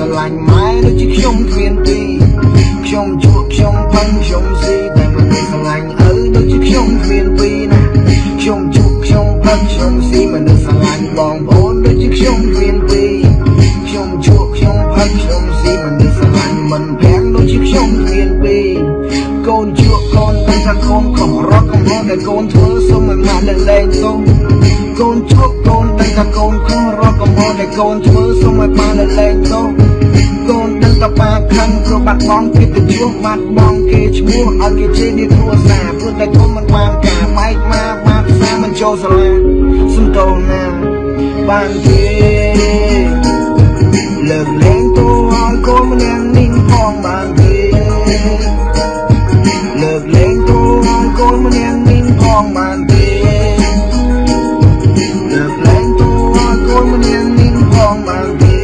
ស្រឡាញ់ម៉ែដូចជាខ្ញុំគ្មានទីខ្ញុំជក់ខ្ញុំផឹងខ្ញុំស៊ីតែមិនได้ស្រឡាញ់ឪដូចជាខ្ញុំគ្មានពីណាខ្ញុំជក់ខ្ញុំផឹងខ្ញុំស៊ីមិនได้ស្រឡាញ់បងប្អូនដូចជាខ្ញុំគ្មានពីខ្ញុំជក់ខ្ញុំផឹងខ្ញុំស៊ីមិនได้ស្រឡាញ់មិនប្រាំងដូចជាខ្ញុំគ្មានពីកូនជក់កូនតែថាកូនខំរត់កំហុសដែលកូនធ្វើសុំឲ្យម៉ាក់លែងសុំកូនជក់កូនតែថាកូនខំរត់កំហុសដែលកូនធ្វើសុំឲ្យម៉ាក់លែងសុំកូនដឹងតែប៉ាខឹងព្រោះបាត់បង់កិត្តិយសបាត់បង់គេឈ្មោះឲ្យគេជេរនេះគ្រួសារព្រោះតែកូនមិនបានការបែកមកបាត់ផ្សារមិនចូលសាលាសំតោណាបានគេលើកលែងទៅឲ្យកូនម្នាក់នេះផងបានគេលើកលែងទៅឲ្យកូនម្នាក់នេះផងបានគេលើកលែងទៅឲ្យកូនម្នាក់នេះផងបានគេ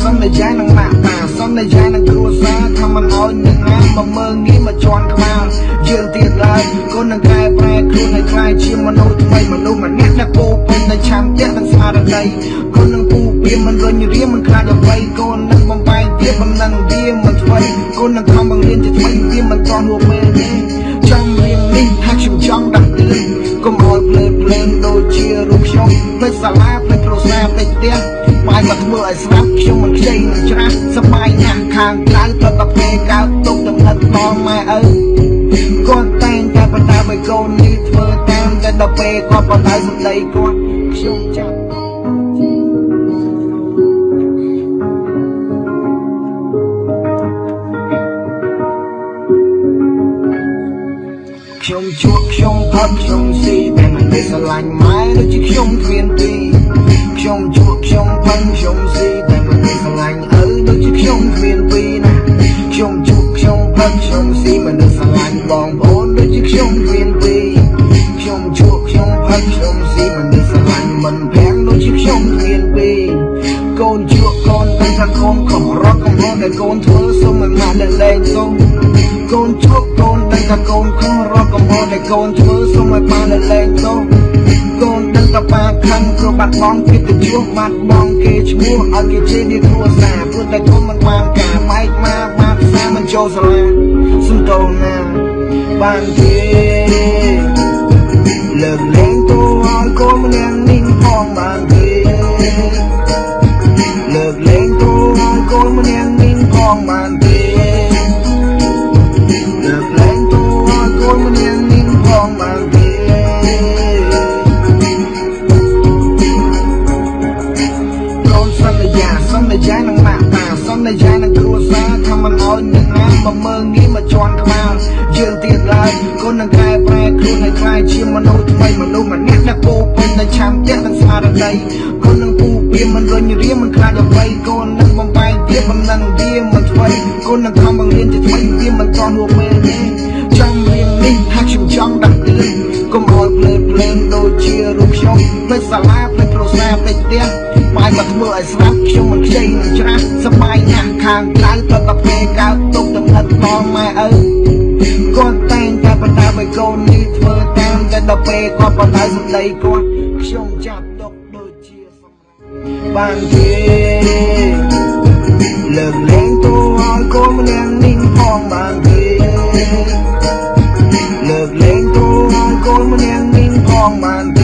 សន្យានឹងម៉ាក់តាសន្យានឹងគ្រួសារថាមិនឲ្យអ្នកណាមកមើងងាយមកជន់ក្បាលយើងទៀតឡើយកូននឹងកែប្រែខ្លួនឲ្យក្លាយជាមនុស្សថ្មីមនុស្សម្នាក់ដែលពោពេញដោយឆន្ទៈនិងស្មារតីកូននឹងពូពៀមិនរញរាមមិនខ្លាចអ្វីកូននឹងបំបែកទៀតបំណឹងវាមិនថ្មីកូននឹងខំបង្រៀនជាថ្មីវាមិនតន់ហួពេលទេចាំរៀននេះថាខ្ញុំចង់ដាក់ទឿនកុំឲ្យភ្លើតភ្លើនដូចជារូបខ្ញុំផ្លេចសាលាផ្លេចគ្រួសារផ្លេចផ្ទះបាយមកធ្វើឲ្យស្រាប់ខ្ញុំមិនខ្ចីនឹងច្រាស់សប្បាយណាស់ខាងក្រៅទៅតែពេលកើតទុកដំណឹងដល់ម៉ែឪគាត់តែងតែបណ្ដាឲ្យកូននេះធ្វើតាមតែដល់ពេលគាត់បណ្ដាសម្ដីគាត់ខ្ញុំចាប់ខ្ញុំជក់ខ្ញុំផឹកខ្ញុំស៊ីតែមិនได้ស្រឡាញ់ម៉ែដូចជាខ្ញុំគ្មានទីខ្ញុំជក់ខ្ញុំផឹងខ្ញុំស៊ីតែមិនได้ស្រឡាញ់ឪដូចជាខ្ញុំគ្មានពីណាខ្ញុំជក់ខ្ញុំផឹកខ្ញុំស៊ីមិនได้ស្រឡាញ់បងប្អូនដូចជាខ្ញុំគ្មានពីខ្ញុំជក់ខ្ញុំផឹកខ្ញុំស៊ីមិនได้ស្រឡាញ់មិនប្រាំងដូចជាខ្ញុំគ្មានពីកូនជក់កូនតែថាកូនខំរត់កំហុសដែលកូនធ្វើសុំឲ្យម៉ាក់លែងសុំកូនជក់កូនតែថាកូនខំរត់កំហុសដែលកូនធ្វើសុំឲ្យម៉ាក់លែងសុំកូនដឹងតែប៉ាខឹងព្រោះបាត់បង់កិត្តិយសបាត់បង់គេឈ្មោះឲ្យគេជេរនេះគ្រួសារព្រោះតែកូនមិនបានការបែកមកបាត់ផ្សារមិនចូលសាលាសំតោណាបានគេលើកលែងទៅឲ្យកូនម្នាក់នេះផងបានគេលើកលែងទៅឲ្យកូនម្នាក់នេះផងបានគេលើកលែងទៅឲ្យកូនម្នាក់នេះផងបានគេសន្យានឹងម៉ាក់តាសន្យានឹងគ្រួសារថាមិនឲ្យអ្នកណាមកមើងងាយមកជន់ក្បាលយើងទៀតឡើយកូននឹងកែប្រែខ្លួនឲ្យក្លាយជាមនុស្សថ្មីមនុស្សម្នាក់ដែលពោពេញដោយឆន្ទៈនិងស្មារតីកូននឹងពូពៀមិនរញរាមមិនខ្លាចអ្វីកូននឹងបំបែកទៀតបំណឹងវាមិនថ្មីកូននឹងខំបង្រៀនជាថ្មីវាមិនតន់ហួពេលទេចាំរៀននេះថាខ្ញុំចង់ដាក់ទឿនកុំឲ្យភ្លើតភ្លើនដូចជារូបខ្ញុំផ្លេចសាលាផ្លេចគ្រួសារផ្លេចផ្ទះបាយមកធ្វើឲ្យស្រាប់ខ្ញុំមិនខ្ចីនឹងច្រាស់សប្បាយណាស់ខាងក្រៅទៅតែពេលកើតទុកដំណឹងដល់ម៉ែឪគាត់តែងតែបណ្ដាឲ្យកូននេះធ្វើតាមតែដល់ពេលគាត់បណ្ដាសម្ដីគាត់ខ្ញុំចាប់ទុកដូចជាសម្រាប់បានគេលើកលែងទៅឲ្យកូនម្នាក់នេះផងបានគេលើកលែងទៅឲ្យកូនម្នាក់នេះផងបានគេ